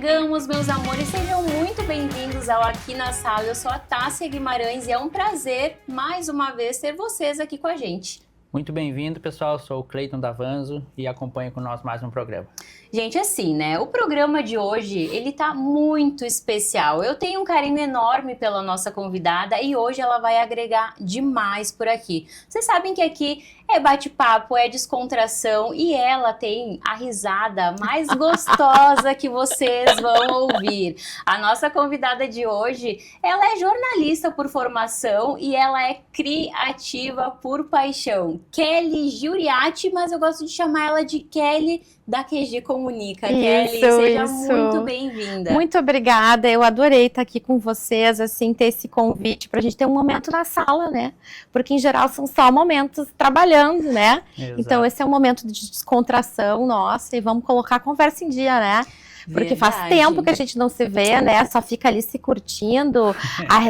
chegamos, meus amores, sejam muito bem-vindos ao Aqui na Sala. Eu sou a Tássia Guimarães e é um prazer, mais uma vez, ter vocês aqui com a gente. Muito bem-vindo, pessoal. Eu sou o Cleiton Davanzo e acompanho com nós mais um programa. Gente, assim, né? O programa de hoje, ele tá muito especial. Eu tenho um carinho enorme pela nossa convidada e hoje ela vai agregar demais por aqui. Vocês sabem que aqui é bate-papo, é descontração e ela tem a risada mais gostosa que vocês vão ouvir. A nossa convidada de hoje, ela é jornalista por formação e ela é criativa por paixão. Kelly Giuriati, mas eu gosto de chamar ela de Kelly da QG Comunica. Kelly, seja muito bem-vinda. Muito obrigada, eu adorei estar aqui com vocês, assim, ter esse convite pra gente ter um momento na sala, né? Porque em geral são só momentos trabalhando, né? Exato. Então esse é um momento de descontração nossa e vamos colocar a conversa em dia, né? Porque faz tempo que a gente não se vê, né? Só fica ali se curtindo,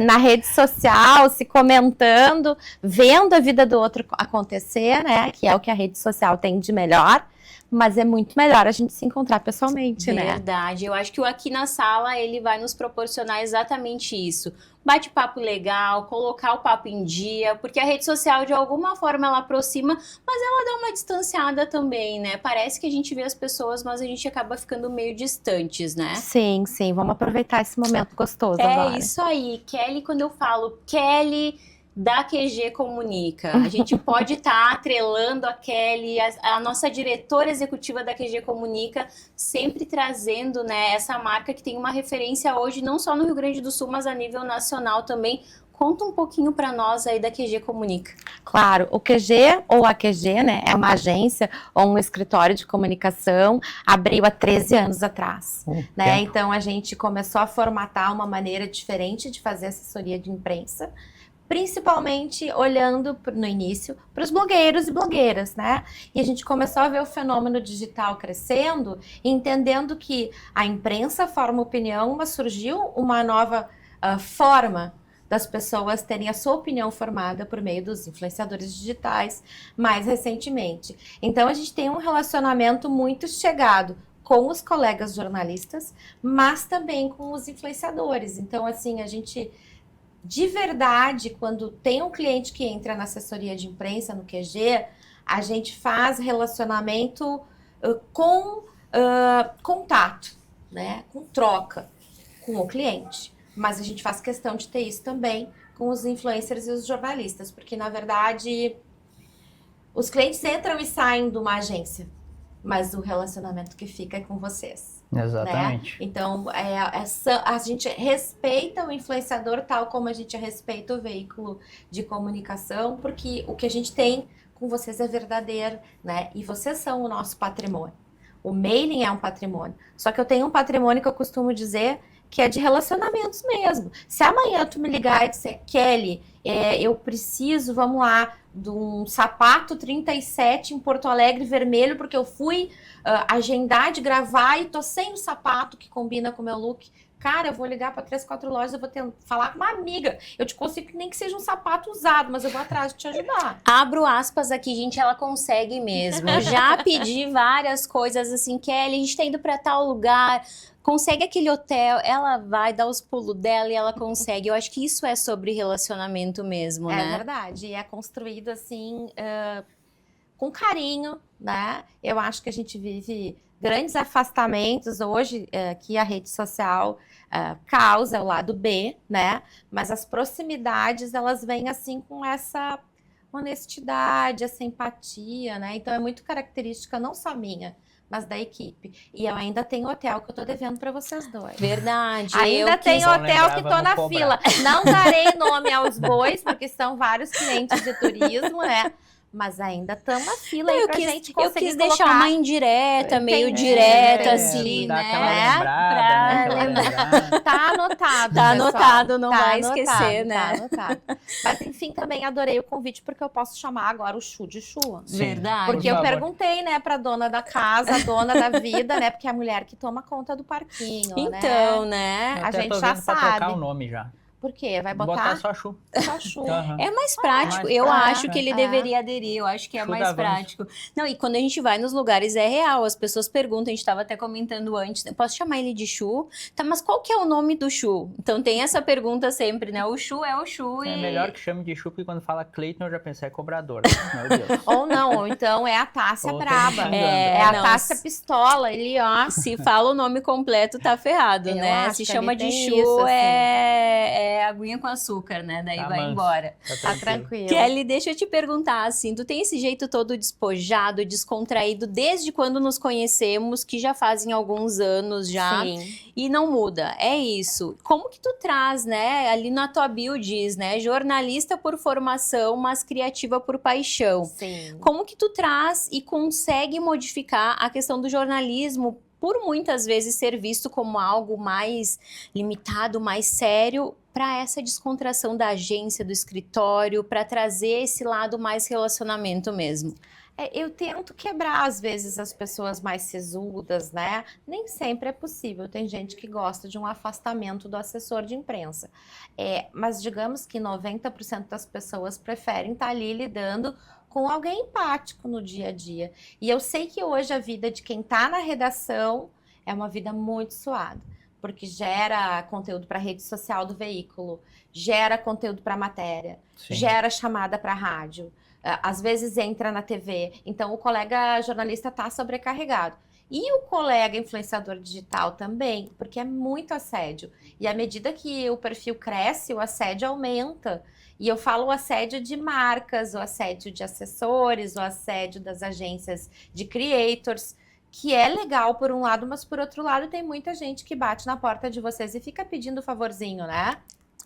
na rede social, se comentando, vendo a vida do outro acontecer, né? Que é o que a rede social tem de melhor. Mas é muito melhor a gente se encontrar pessoalmente, né? Verdade. Eu acho que o Aqui na Sala, ele vai nos proporcionar exatamente isso. Bate-papo legal, colocar o papo em dia, porque a rede social, de alguma forma, ela aproxima, mas ela dá uma distanciada também, né? Parece que a gente vê as pessoas, mas a gente acaba ficando meio distantes, né? Sim, sim. Vamos aproveitar esse momento gostoso agora. É isso aí. Kelly, quando eu falo Kelly da QG Comunica, a gente pode estar atrelando a Kelly, a nossa diretora executiva da QG Comunica, sempre trazendo, né, essa marca que tem uma referência hoje, não só no Rio Grande do Sul, mas a nível nacional também. Conta um pouquinho para nós aí da QG Comunica. Claro, o QG ou a QG, né, é uma agência ou um escritório de comunicação, abriu há 13 anos atrás, né? Então a gente começou a formatar uma maneira diferente de fazer assessoria de imprensa, principalmente olhando no início para os blogueiros e blogueiras, né? E a gente começou a ver o fenômeno digital crescendo, entendendo que a imprensa forma opinião, mas surgiu uma nova forma das pessoas terem a sua opinião formada por meio dos influenciadores digitais mais recentemente. Então a gente tem um relacionamento muito chegado com os colegas jornalistas, mas também com os influenciadores. Então assim, a gente de verdade, quando tem um cliente que entra na assessoria de imprensa, no QG, a gente faz relacionamento com contato, né? Com troca com o cliente. Mas a gente faz questão de ter isso também com os influencers e os jornalistas, porque, na verdade, os clientes entram e saem de uma agência, mas o relacionamento que fica é com vocês. Exatamente. Né? Então, a gente respeita o influenciador tal como a gente respeita o veículo de comunicação, porque o que a gente tem com vocês é verdadeiro, né? E vocês são o nosso patrimônio. O mailing é um patrimônio. Só que eu tenho um patrimônio que eu costumo dizer que é de relacionamentos mesmo. Se amanhã tu me ligar e disser, Kelly, eu preciso, vamos lá, de um sapato 37 em Porto Alegre vermelho, porque eu fui agendar de gravar e tô sem o sapato que combina com o meu look. Cara, eu vou ligar para 3, 4 lojas, eu vou falar com uma amiga. Eu te consigo nem que seja um sapato usado, mas eu vou atrás de te ajudar. Abro aspas aqui, gente, ela consegue mesmo. Eu já pedi várias coisas assim, Kelly, a gente tá indo para tal lugar, consegue aquele hotel, ela vai dar os pulos dela e ela consegue. Eu acho que isso é sobre relacionamento mesmo, né? É verdade, e é construído assim, com carinho, né? Eu acho que a gente vive grandes afastamentos hoje, que a rede social causa o lado B, né? Mas as proximidades, elas vêm assim com essa honestidade, essa empatia, né? Então é muito característica não só minha, mas da equipe. E eu ainda tenho hotel que eu tô devendo para vocês dois. Verdade. Ainda tem hotel que tô na fila. Não darei nome aos bois, porque são vários clientes de turismo, né? Mas ainda estamos na fila aí pra gente conseguir Eu quis deixar uma indireta, meio direta, assim, dá né? aquela lembrada, né? Aquela Tá anotado, Tá pessoal. anotado, não Tá vai anotado, esquecer, né? Tá anotado. Mas enfim, também adorei o convite, porque eu posso chamar agora o Chu de Chu. Sim, Verdade. Porque eu perguntei, né, pra dona da casa, a dona da vida, né? Porque é a mulher que toma conta do parquinho, Então, né? A até gente tô já vendo pra sabe. trocar o nome já. Por quê? Vai Botar botar só chu. só chu. Aham. É mais prático. mais Eu prático, acho que ele é. deveria aderir. Eu acho que é Show mais da Vans. prático. Não, e quando a gente vai nos lugares é real. As pessoas perguntam, a gente estava até comentando antes, posso chamar ele de Chu? Tá, mas qual que é o nome do Chu? Então tem essa pergunta sempre, né? O Chu é o Chu É e... melhor que chame de chu, porque quando fala Cleiton eu já pensei, é cobrador. Meu Deus. Ou não, ou então é a Tássia Ou tá braba. me xingando. É a não, Tássia pistola, ele, ó. Se fala o nome completo, tá ferrado, Eu né? acho Se que chama ali de tem Chu, isso, assim. é aguinha com açúcar, né? Daí Tá vai manso. embora. Tá tranquilo. Kelly, deixa eu te perguntar, assim, tu tem esse jeito todo despojado, descontraído, desde quando nos conhecemos, que já fazem alguns anos já, Sim. e não muda, é isso. Como que tu traz, né, ali na tua bio diz, né, jornalista por formação, mas criativa por paixão. Sim. Como que tu traz e consegue modificar a questão do jornalismo por muitas vezes ser visto como algo mais limitado, mais sério, para essa descontração da agência, do escritório, para trazer esse lado mais relacionamento mesmo? Eu tento quebrar, às vezes, as pessoas mais sisudas, né? Nem sempre é possível. Tem gente que gosta de um afastamento do assessor de imprensa. Mas digamos que 90% das pessoas preferem estar ali lidando com alguém empático no dia a dia. E eu sei que hoje a vida de quem está na redação é uma vida muito suada, porque gera conteúdo para a rede social do veículo, gera conteúdo para matéria, Sim. gera chamada para rádio. Às vezes entra na TV, então o colega jornalista está sobrecarregado. E o colega influenciador digital também, porque é muito assédio. E à medida que o perfil cresce, o assédio aumenta. E eu falo o assédio de marcas, o assédio de assessores, o assédio das agências de creators, que é legal por um lado, mas por outro lado tem muita gente que bate na porta de vocês e fica pedindo favorzinho, né?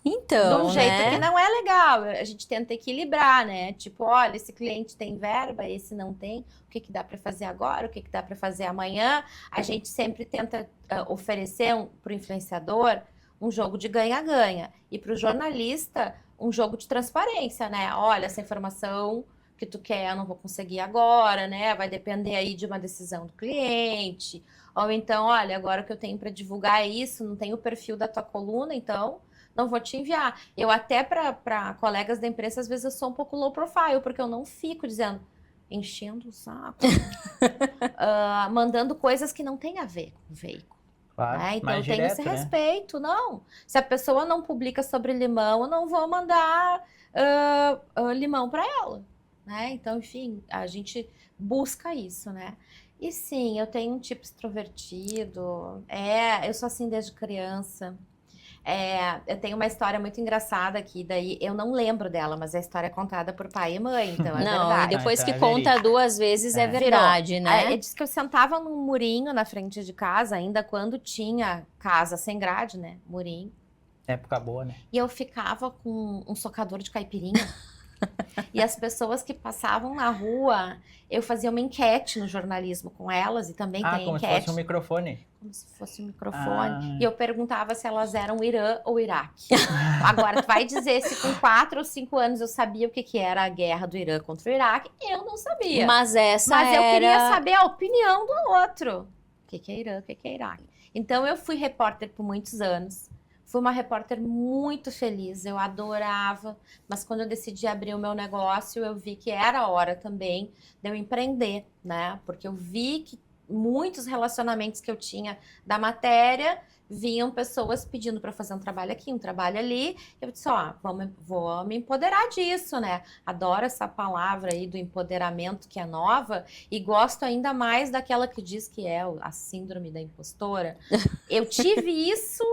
Então, De um jeito né? que não é legal. A gente tenta equilibrar, né? Tipo, olha, esse cliente tem verba, esse não tem. O que dá para fazer agora? O que dá para fazer amanhã? A gente sempre tenta oferecer para o influenciador um jogo de ganha-ganha. E para o jornalista, um jogo de transparência, né? Olha, essa informação que tu quer eu não vou conseguir agora, né? Vai depender aí de uma decisão do cliente. Ou então, olha, agora o que eu tenho para divulgar é isso, não tem o perfil da tua coluna, então não vou te enviar. Eu até para colegas da imprensa, às vezes eu sou um pouco low profile, porque eu não fico dizendo, enchendo o saco, mandando coisas que não tem a ver com o veículo. Claro, Então mais eu tenho direto, esse né? respeito, não. Se a pessoa não publica sobre limão, eu não vou mandar limão para ela. Né? Então, enfim, a gente busca isso, né? E sim, eu tenho um tipo extrovertido, eu sou assim desde criança. Eu tenho uma história muito engraçada aqui, daí eu não lembro dela, mas a história é contada por pai e mãe, então é Não, verdade. e depois então que é conta verídico. 2 vezes é Virou. verdade, né? Ele disse que eu sentava num murinho na frente de casa, ainda quando tinha casa sem grade, né? Murinho. Época boa, né? E eu ficava com um socador de caipirinha. E as pessoas que passavam na rua, eu fazia uma enquete no jornalismo com elas, e também tem Como se enquete. fosse um microfone. Como se fosse um microfone. Ah. E eu perguntava se elas eram Irã ou Iraque. Agora, tu vai dizer se com 4 ou 5 anos eu sabia o que era a guerra do Irã contra o Iraque? Eu não sabia. Mas essa Mas eu queria era... saber a opinião do outro. O que é Irã, o que é Iraque? Então, eu fui repórter por muitos anos. Fui uma repórter muito feliz, eu adorava. Mas quando eu decidi abrir o meu negócio, eu vi que era a hora também de eu empreender, né? Porque eu vi que muitos relacionamentos que eu tinha da matéria vinham pessoas pedindo para fazer um trabalho aqui, um trabalho ali. Eu disse, vou me empoderar disso, né? Adoro essa palavra aí do empoderamento que é nova e gosto ainda mais daquela que diz que é a síndrome da impostora. Eu tive isso,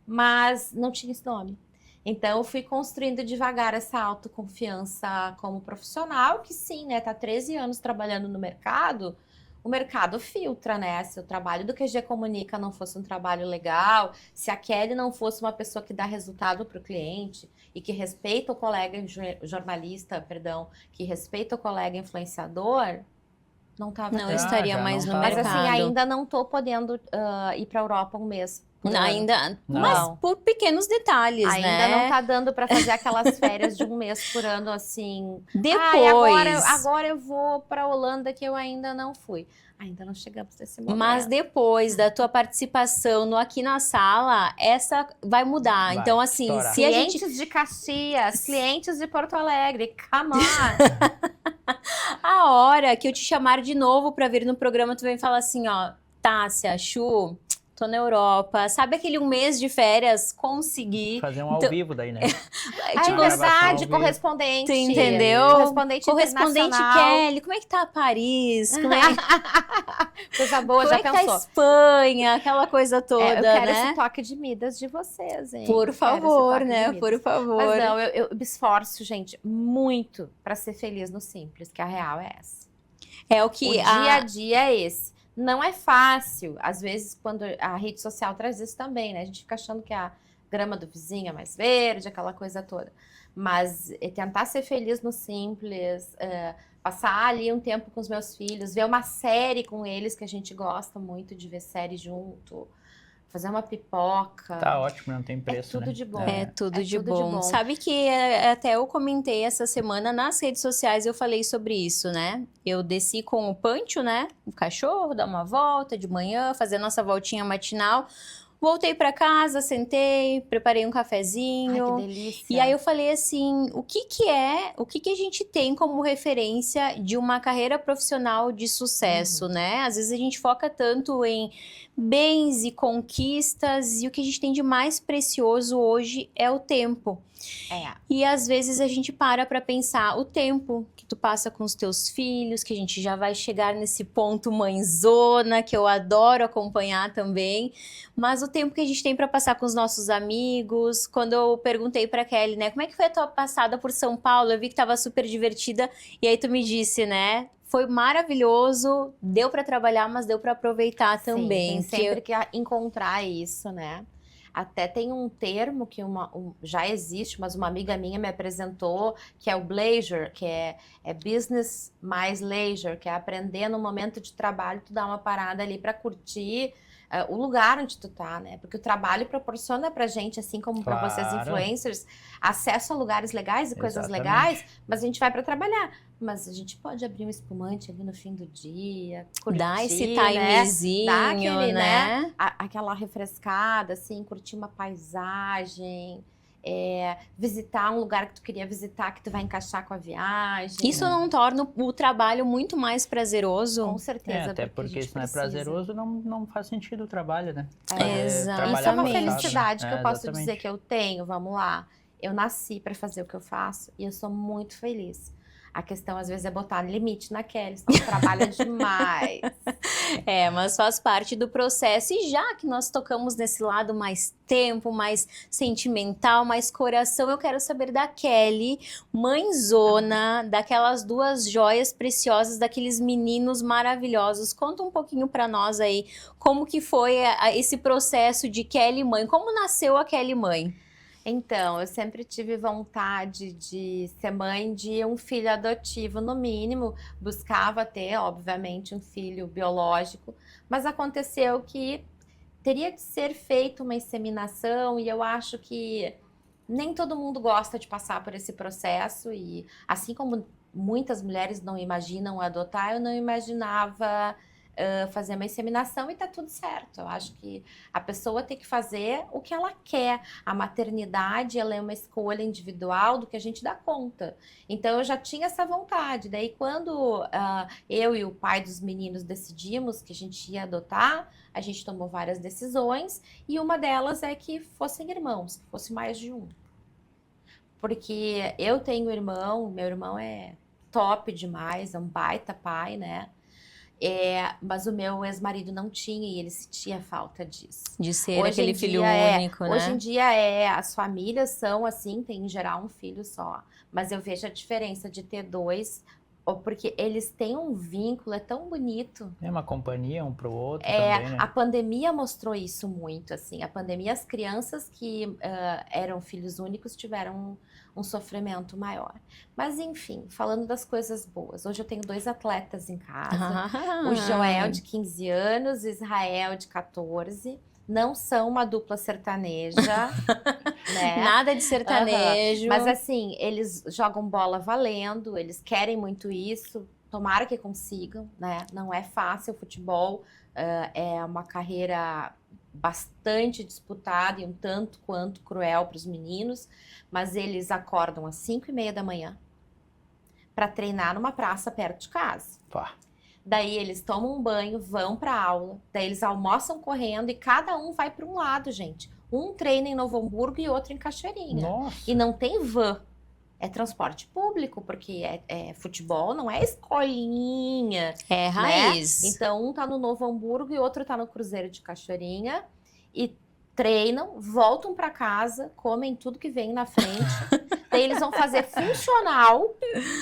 mas não tinha esse nome. Então, eu fui construindo devagar essa autoconfiança como profissional, que sim, né? Tá 13 anos trabalhando no mercado, o mercado filtra, né? Se o trabalho do QG Comunica não fosse um trabalho legal, se a Kelly não fosse uma pessoa que dá resultado para o cliente e que respeita o colega jornalista, que respeita o colega influenciador, não estava Não estaria já mais não no tava. Mas mercado. assim, ainda não tô podendo ir para a Europa um mês por ano. Ainda, Não. mas por pequenos detalhes, Ainda né? não tá dando para fazer aquelas férias de um mês por ano, assim. Depois. Agora eu vou para Holanda que eu ainda não fui. Ainda não chegamos nesse momento. Mas depois da tua participação no Aqui na Sala, essa vai mudar. Vai Então, assim, estourar. se a gente. Clientes de Caxias, clientes de Porto Alegre, come on! A hora que eu te chamar de novo pra vir no programa, tu vem falar assim, ó, Tássia, Chu, tô na Europa. Sabe aquele um mês de férias? Consegui. Fazer um ao Então, vivo daí, né? Ah, tipo, é gravação verdade, ao vivo. correspondente. tu entendeu? Correspondente internacional. Kelly, como é que tá Paris? Como é, Coisa boa, como já é que tá pensou? Espanha? Aquela coisa toda, Eu quero né? esse toque de Midas de vocês, hein? Por Quero esse favor, toque de né? Midas. Por favor. Mas não, eu me esforço, gente, muito pra ser feliz no simples, que a real é essa. É o O que dia a dia é esse. Não é fácil. Às vezes, quando a rede social traz isso também, né? A gente fica achando que a grama do vizinho é mais verde, aquela coisa toda. Mas tentar ser feliz no simples, passar ali um tempo com os meus filhos, ver uma série com eles, que a gente gosta muito de ver série junto, fazer uma pipoca. Tá ótimo, não tem preço, tudo né? de bom. É tudo, É de, tudo de bom. bom. Sabe que até eu comentei essa semana nas redes sociais, eu falei sobre isso, né? Eu desci com o Pancho, né? O cachorro, dar uma volta de manhã, fazer nossa voltinha matinal. Voltei pra casa, sentei, preparei um Ai, cafezinho. que delícia. E aí eu falei assim, o que a gente tem como referência de uma carreira profissional de sucesso, né? Às vezes a gente foca tanto em bens e conquistas, e o que a gente tem de mais precioso hoje é o tempo. É. E às vezes a gente para pensar o tempo que tu passa com os teus filhos, que a gente já vai chegar nesse ponto mãezona, que eu adoro acompanhar também, mas o tempo que a gente tem para passar com os nossos amigos. Quando eu perguntei para Kelly, né, como é que foi a tua passada por São Paulo? Eu vi que tava super divertida, e aí tu me disse, né, foi maravilhoso, deu para trabalhar, mas deu para aproveitar também. Sim, tem sempre que encontrar isso, né? Até tem um termo que já existe, mas uma amiga minha me apresentou, que é o Bleisure, que é business mais leisure, que é aprender no momento de trabalho, tu dá uma parada ali para curtir o lugar onde tu tá, né? Porque o trabalho proporciona pra gente, assim como pra vocês Claro. influencers, acesso a lugares legais e coisas Exatamente. legais, mas a gente vai pra trabalhar. Mas a gente pode abrir um espumante ali no fim do dia, curtir, Dá esse né? timezinho, Dá aquele, né? Aquela refrescada, assim, curtir uma paisagem, visitar um lugar que tu queria visitar, que tu vai encaixar com a viagem. Isso não torna o trabalho muito mais prazeroso? Com certeza. Até a porque gente se não é precisa. prazeroso, não faz sentido o trabalho, né? Exatamente. Isso é uma Exatamente. felicidade que eu posso exatamente. dizer que eu tenho, vamos lá. Eu nasci para fazer o que eu faço e eu sou muito feliz. A questão, às vezes, é botar limite na Kelly, senão trabalha demais. Mas faz parte do processo. E já que nós tocamos nesse lado mais tempo, mais sentimental, mais coração, eu quero saber da Kelly, mãezona, daquelas duas joias preciosas, daqueles meninos maravilhosos. Conta um pouquinho pra nós aí, como que foi esse processo de Kelly mãe? Como nasceu a Kelly mãe? Então, eu sempre tive vontade de ser mãe de um filho adotivo, no mínimo. Buscava ter, obviamente, um filho biológico, mas aconteceu que teria de ser feita uma inseminação e eu acho que nem todo mundo gosta de passar por esse processo e assim como muitas mulheres não imaginam adotar, eu não imaginava fazer uma inseminação e tá tudo certo. Eu acho que a pessoa tem que fazer o que ela quer. A maternidade, ela é uma escolha individual do que a gente dá conta. Então, eu já tinha essa vontade. Daí, quando eu e o pai dos meninos decidimos que a gente ia adotar, a gente tomou várias decisões e uma delas é que fossem irmãos, que fosse mais de um. Porque eu tenho irmão, meu irmão é top demais, é um baita pai, né? Mas o meu ex-marido não tinha e ele sentia falta disso. De ser Hoje aquele em filho dia único, né? Hoje em dia as famílias são assim, tem em geral um filho só. Mas eu vejo a diferença de ter dois, porque eles têm um vínculo, é tão bonito. É uma companhia um pro outro também, né? A pandemia mostrou isso muito, assim. A pandemia, as crianças que eram filhos únicos tiveram um sofrimento maior. Mas, enfim, falando das coisas boas. Hoje eu tenho 2 atletas em casa. O Joel, de 15 anos, o Israel, de 14. não são uma dupla sertaneja, né? Nada de sertanejo. Mas assim, eles jogam bola valendo, eles querem muito isso, tomara que consigam, né? Não é fácil o futebol, é uma carreira bastante disputada e um tanto quanto cruel para os meninos, mas eles acordam às 5:30 da manhã para treinar numa praça perto de casa. Pá. Daí eles tomam um banho, vão para aula, daí eles almoçam correndo e cada um vai para um lado, gente. Um treina em Novo Hamburgo e outro em Cachoeirinha. Nossa. E não tem van, é transporte público, porque futebol, não é escolinha. É raiz. Né? Então um tá no Novo Hamburgo e outro tá no Cruzeiro de Cachoeirinha e treinam, voltam para casa, comem tudo que vem na frente. Daí eles vão fazer funcional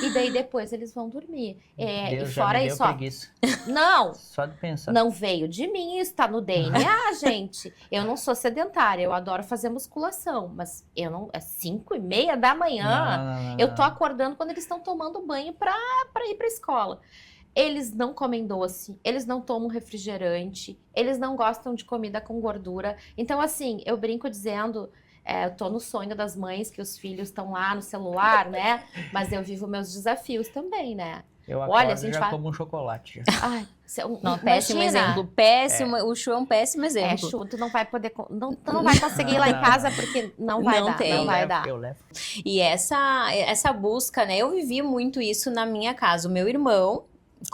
e daí depois eles vão dormir. Deus E já fora me deu isso, ó, preguiça. não, Só de pensar. não veio de mim, isso tá no DNA, gente. Eu não sou sedentária, eu adoro fazer musculação, mas eu não, é 5:30 da manhã, Não. eu tô acordando quando eles estão tomando banho pra ir pra escola. Eles não comem doce, eles não tomam refrigerante, eles não gostam de comida com gordura. Então, assim, eu brinco dizendo, eu tô no sonho das mães que os filhos estão lá no celular, né? Mas eu vivo meus desafios também, né? Eu acordo Olha, a gente já como um chocolate. Já. Ai, Não, péssimo imagina. exemplo. Péssimo. O Chu é um péssimo exemplo. Chu, tu não vai poder, tu não vai conseguir ir lá em casa porque não vai Não dar, tem. não vai dar. Eu levo. E essa busca, né? Eu vivi muito isso na minha casa. O meu irmão,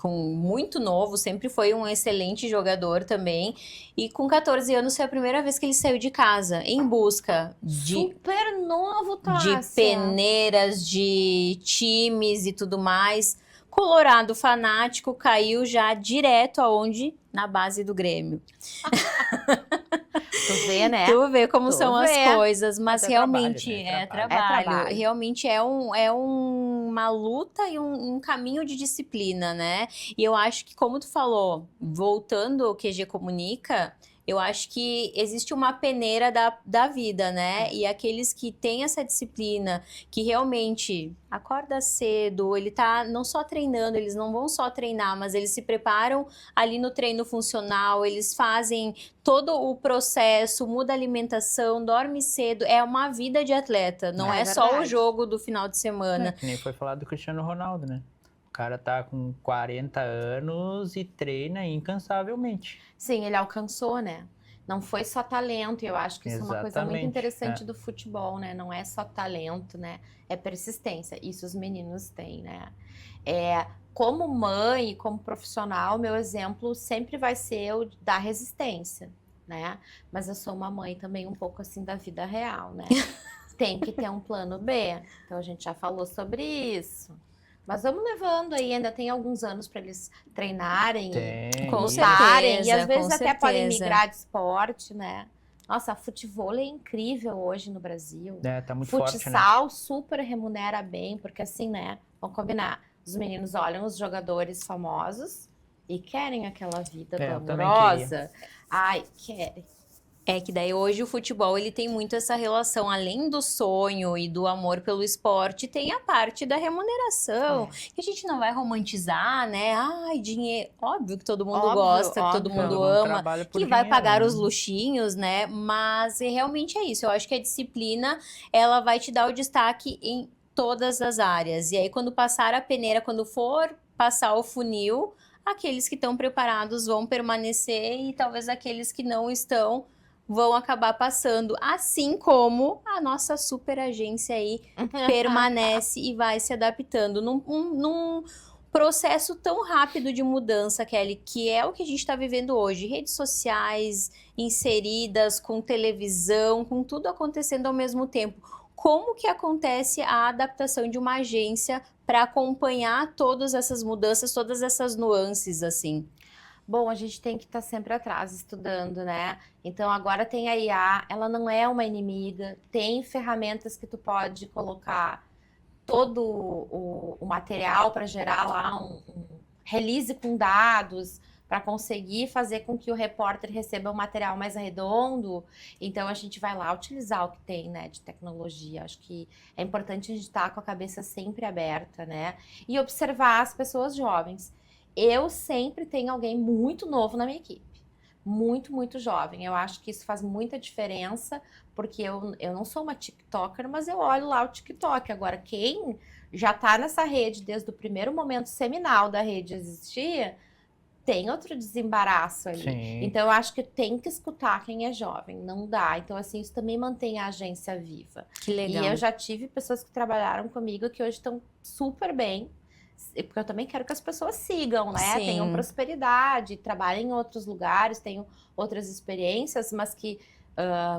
muito novo, sempre foi um excelente jogador também. E com 14 anos foi a primeira vez que ele saiu de casa em busca Super novo, de Tássia. peneiras, de times e tudo mais. Colorado fanático, caiu já direto aonde? Na base do Grêmio. Tu vê, né? Tu vê como Tu são vê. as coisas, mas Mas é realmente trabalho, né? é É trabalho. trabalho. Realmente é uma luta e um caminho de disciplina, né? E eu acho que, como tu falou, voltando ao QG Comunica, eu acho que existe uma peneira da vida, né? E aqueles que têm essa disciplina, que realmente acorda cedo, ele tá não só treinando, eles não vão só treinar, mas eles se preparam ali no treino funcional, eles fazem todo o processo, muda a alimentação, dorme cedo, é uma vida de atleta, não é só o verdade. jogo do final de semana. Que nem foi falado do Cristiano Ronaldo, né? O cara tá com 40 anos e treina incansavelmente. Sim, ele alcançou, né? Não foi só talento, e eu acho que isso é uma coisa muito Exatamente, interessante do futebol, né? Não é só talento, né? É persistência. Isso os meninos têm, né? Como mãe e como profissional, meu exemplo sempre vai ser o da resistência, né? Mas eu sou uma mãe também um pouco assim da vida real, né? Tem que ter um plano B. Então a gente já falou sobre isso. Mas vamos levando aí, ainda tem alguns anos para eles treinarem, Tem. Com lutarem, e certeza, às vezes com até podem certeza. migrar de esporte, né? Nossa, futebol é incrível hoje no Brasil. Tá muito forte, né? Futsal super remunera bem, porque assim, né? Vamos combinar. Os meninos olham os jogadores famosos e querem aquela vida Eu também glamourosa. Ai, querem. É que daí hoje o futebol ele tem muito essa relação, além do sonho e do amor pelo esporte, tem a parte da remuneração, que a gente não vai romantizar, né? Ai, dinheiro, óbvio que todo mundo Óbvio, gosta, que óbvio. todo mundo Todo mundo ama, trabalha por que vai dinheiro, pagar né? os luxinhos, né? Mas realmente é isso, eu acho que a disciplina, ela vai te dar o destaque em todas as áreas. E aí quando passar a peneira, quando for passar o funil, aqueles que estão preparados vão permanecer e talvez aqueles que não estão vão acabar passando, assim como a nossa super agência aí permanece e vai se adaptando num processo tão rápido de mudança, Kelly, que é o que a gente está vivendo hoje. Redes sociais inseridas, com televisão, com tudo acontecendo ao mesmo tempo. Como que acontece a adaptação de uma agência para acompanhar todas essas mudanças, todas essas nuances, assim? Bom, a gente tem que estar sempre atrás estudando, né? Então agora tem a IA, ela não é uma inimiga, tem ferramentas que tu pode colocar todo o material para gerar lá um release com dados, para conseguir fazer com que o repórter receba um material mais redondo. Então a gente vai lá utilizar o que tem, né, de tecnologia. Acho que é importante a gente estar com a cabeça sempre aberta, né? E observar as pessoas jovens. Eu sempre tenho alguém muito novo na minha equipe. muito, muito jovem. Eu acho que isso faz muita diferença, porque eu não sou uma TikToker, mas eu olho lá o TikTok. Agora, quem já tá nessa rede desde o primeiro momento seminal da rede existir, tem outro desembaraço ali. Sim. Então, eu acho que tem que escutar quem é jovem, não dá. Então, assim, isso também mantém a agência viva. Que legal. E eu já tive pessoas que trabalharam comigo que hoje estão super bem, porque eu também quero que as pessoas sigam, né? Sim. Tenham prosperidade, trabalhem em outros lugares, tenham outras experiências, mas que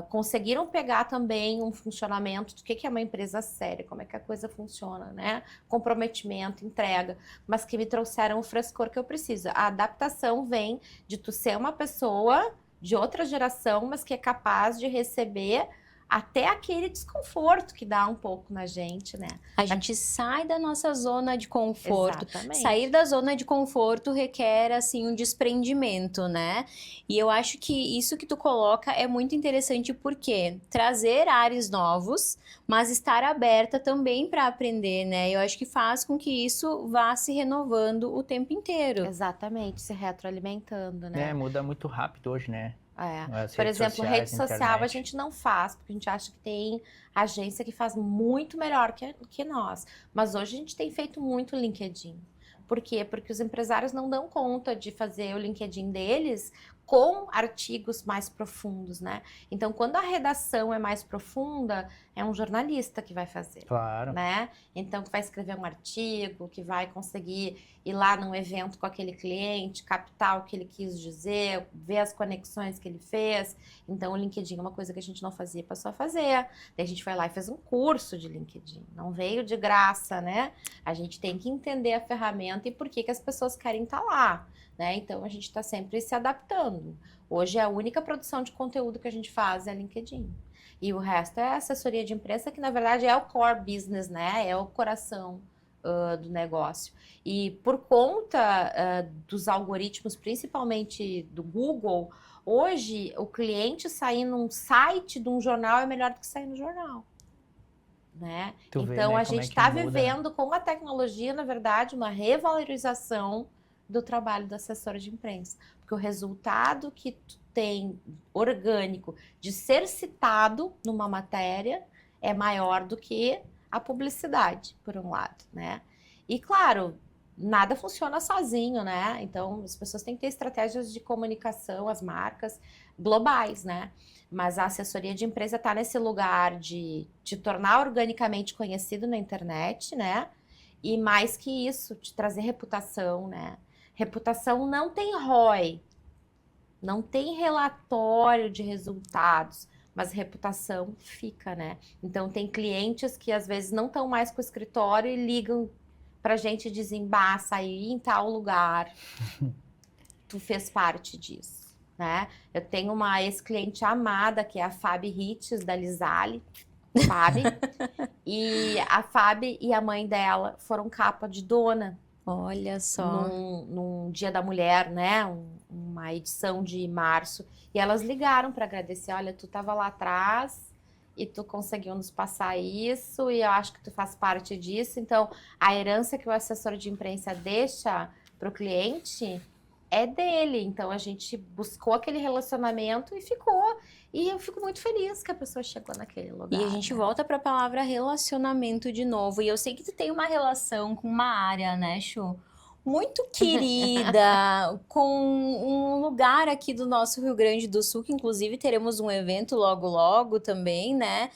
conseguiram pegar também um funcionamento do que é uma empresa séria, como é que a coisa funciona, né? Comprometimento, entrega, mas que me trouxeram o frescor que eu preciso. A adaptação vem de tu ser uma pessoa de outra geração, mas que é capaz de receber até aquele desconforto que dá um pouco na gente, né? A gente sai da nossa zona de conforto. Exatamente. Sair da zona de conforto requer, assim, um desprendimento, né? E eu acho que isso que tu coloca é muito interessante porque trazer ares novos, mas estar aberta também para aprender, né? Eu acho que faz com que isso vá se renovando o tempo inteiro. Exatamente, se retroalimentando, né? Muda muito rápido hoje, né? As Por redes exemplo, sociais, rede social a internet. gente não faz, porque a gente acha que tem agência que faz muito melhor que nós. Mas hoje a gente tem feito muito LinkedIn. Por quê? Porque os empresários não dão conta de fazer o LinkedIn deles com artigos mais profundos, né? Então, quando a redação é mais profunda, é um jornalista que vai fazer. Claro. Né? Então, que vai escrever um artigo, que vai conseguir ir lá num evento com aquele cliente, captar o que ele quis dizer, ver as conexões que ele fez. Então, o LinkedIn é uma coisa que a gente não fazia, passou a fazer. Daí a gente foi lá e fez um curso de LinkedIn. Não veio de graça, né? A gente tem que entender a ferramenta e por que as pessoas querem estar lá. Né? Então, a gente está sempre se adaptando. Hoje, a única produção de conteúdo que a gente faz é LinkedIn. E o resto é assessoria de imprensa, que na verdade é o core business, né? É o coração do negócio. E por conta dos algoritmos, principalmente do Google, hoje o cliente sair num site de um jornal é melhor do que sair no jornal. Né? Então, a gente está vivendo com a tecnologia, na verdade, uma revalorização do trabalho do assessor de imprensa. Porque o resultado que tu tem orgânico de ser citado numa matéria é maior do que a publicidade, por um lado, né? E claro, nada funciona sozinho, né? Então, as pessoas têm que ter estratégias de comunicação, as marcas globais, né? Mas a assessoria de empresa está nesse lugar de te tornar organicamente conhecido na internet, né? E mais que isso, te trazer reputação, né? Reputação não tem ROI, não tem relatório de resultados, mas reputação fica, né? Então, tem clientes que às vezes não estão mais com o escritório e ligam pra gente e dizem, bah, saí em tal lugar, tu fez parte disso, né? Eu tenho uma ex-cliente amada, que é a Fabi Ritz, da Lisale, Fabi, e a Fabi e a mãe dela foram capa de Dona. Olha só. Num Dia da Mulher, né? Uma edição de março. E elas ligaram para agradecer. Olha, tu estava lá atrás e tu conseguiu nos passar isso e eu acho que tu faz parte disso. Então, a herança que o assessor de imprensa deixa para o cliente é dele. Então, a gente buscou aquele relacionamento e ficou. E eu fico muito feliz que a pessoa chegou naquele lugar. E a gente volta para a palavra relacionamento de novo. E eu sei que tu tem uma relação com uma área, né, Chu? Muito querida, com um lugar aqui do nosso Rio Grande do Sul, que inclusive teremos um evento logo logo também, né?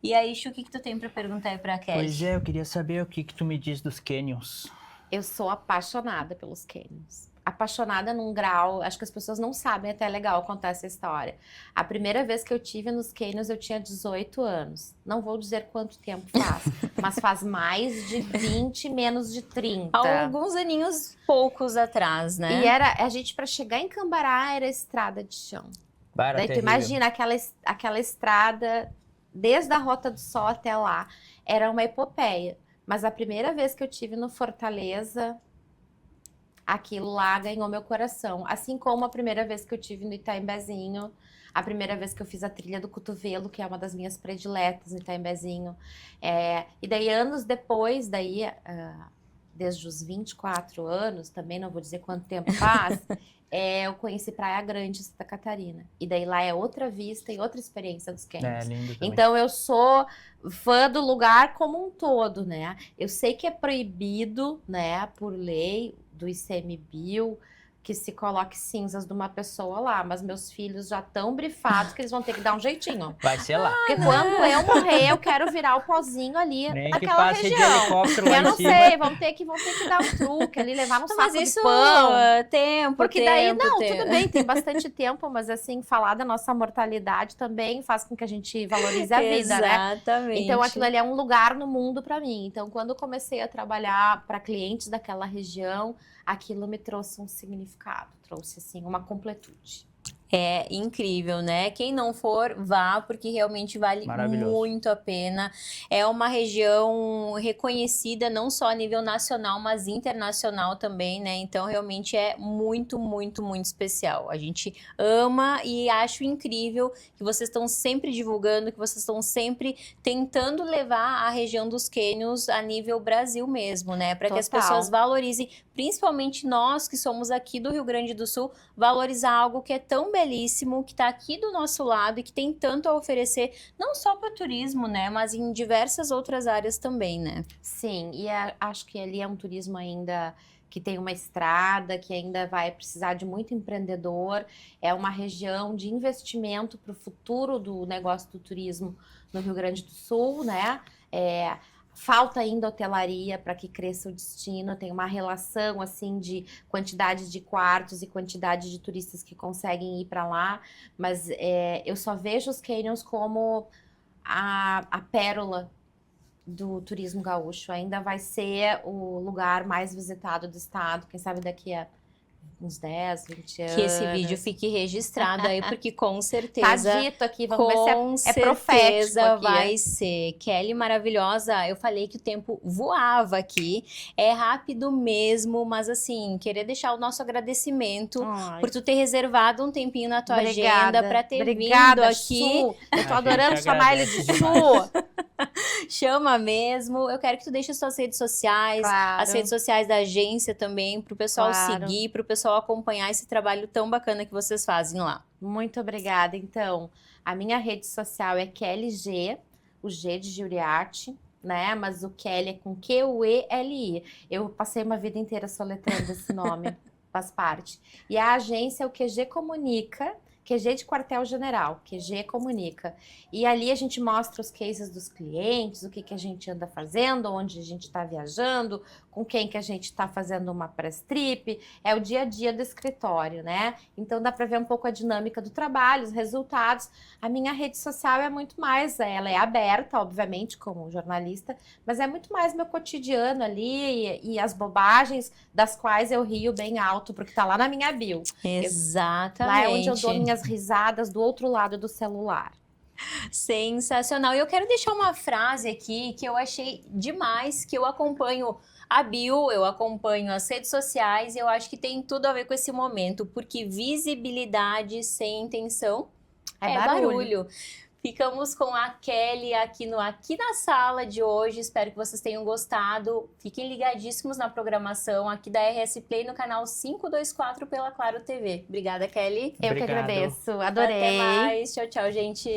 E aí, Chu, o que tu tem para perguntar aí pra Cat? Pois é, eu queria saber o que tu me diz dos canyons. Eu sou apaixonada pelos canyons. Apaixonada num grau, acho que as pessoas não sabem, até é legal contar essa história. A primeira vez que eu tive nos canyons, eu tinha 18 anos. Não vou dizer quanto tempo faz, mas faz mais de 20, menos de 30. Alguns aninhos poucos atrás, né? E a gente, para chegar em Cambará, era estrada de chão. Daí tu imagina aquela estrada, desde a Rota do Sol até lá, era uma epopeia. Mas a primeira vez que eu tive no Fortaleza, aquilo lá ganhou meu coração. Assim como a primeira vez que eu tive no Itaimbezinho, a primeira vez que eu fiz a trilha do cotovelo, que é uma das minhas prediletas no Itaimbezinho. E daí, anos depois, desde os 24 anos, também não vou dizer quanto tempo faz, eu conheci Praia Grande, Santa Catarina. E daí lá é outra vista e outra experiência dos canyons. Lindo também. Então eu sou fã do lugar como um todo, né? Eu sei que é proibido, né, por lei do ICMBio, que se coloque cinzas de uma pessoa lá, mas meus filhos já estão brifados que eles vão ter que dar um jeitinho. Vai ser lá. Porque quando eu morrer, eu quero virar o pozinho ali Nem que naquela passe de região. helicóptero lá Eu em não cima. sei, vão ter que dar um truque ali, levar no Não, saco mas de isso pão. tempo, Porque daí, tempo, não, tempo. tudo bem, tem bastante tempo, mas assim, falar da nossa mortalidade também faz com que a gente valorize a vida, né? Exatamente. Então, aquilo ali é um lugar no mundo para mim. Então, quando eu comecei a trabalhar para clientes daquela região, aquilo me trouxe um significado, trouxe, assim, uma completude. É incrível, né? Quem não for, vá, porque realmente vale muito a pena. É uma região reconhecida não só a nível nacional, mas internacional também, né? Então, realmente é muito, muito, muito especial. A gente ama e acho incrível que vocês estão sempre divulgando, que vocês estão sempre tentando levar a região dos cânions a nível Brasil mesmo, né? Para que as pessoas valorizem, principalmente nós que somos aqui do Rio Grande do Sul, valorizar algo que é tão belíssimo, que está aqui do nosso lado e que tem tanto a oferecer, não só para o turismo, né, mas em diversas outras áreas também, né? Sim, e acho que ali é um turismo ainda que tem uma estrada, que ainda vai precisar de muito empreendedor, é uma região de investimento para o futuro do negócio do turismo no Rio Grande do Sul, né? Falta ainda hotelaria para que cresça o destino, tem uma relação assim de quantidade de quartos e quantidade de turistas que conseguem ir para lá, mas eu só vejo os canyons como a pérola do turismo gaúcho. Ainda vai ser o lugar mais visitado do estado, quem sabe daqui a uns 10, 20 anos. Que esse vídeo fique registrado aí, porque com certeza... Tá dito aqui, vamos ver se é profético certeza aqui. Vai ser. Kelly maravilhosa, eu falei que o tempo voava aqui, é rápido mesmo, mas assim, querer deixar o nosso agradecimento por tu ter reservado um tempinho na tua agenda pra ter vindo aqui. Su. Eu tô adorando chamar ele de Su. Chama mesmo. Eu quero que tu deixe as tuas redes sociais, as redes sociais da agência também, pro pessoal seguir, pro pessoal acompanhar esse trabalho tão bacana que vocês fazem lá. Muito obrigada. Então, a minha rede social é Kelly G, o G de Giuriarte, né? Mas o Kelly é com Q-U-E-L-I. Eu passei uma vida inteira soletrando esse nome, faz parte. E a agência é o QG Comunica, QG de quartel-general, QG Comunica. E ali a gente mostra os cases dos clientes, o que a gente anda fazendo, onde a gente está viajando, com quem que a gente está fazendo uma press trip, é o dia a dia do escritório, né? Então dá para ver um pouco a dinâmica do trabalho, os resultados. A minha rede social é muito mais, ela é aberta, obviamente, como jornalista, mas é muito mais meu cotidiano ali e as bobagens das quais eu rio bem alto, porque tá lá na minha bio. Exatamente. Lá é onde eu dou minhas risadas do outro lado do celular. Sensacional. E eu quero deixar uma frase aqui que eu achei demais, que eu acompanho a bio, eu acompanho as redes sociais e eu acho que tem tudo a ver com esse momento, porque visibilidade sem intenção é barulho. Ficamos com a Kelly aqui na sala de hoje, espero que vocês tenham gostado. Fiquem ligadíssimos na programação aqui da RS Play no canal 524 pela Claro TV. Obrigada, Kelly. Eu que agradeço, adorei. Até mais, tchau, tchau, gente.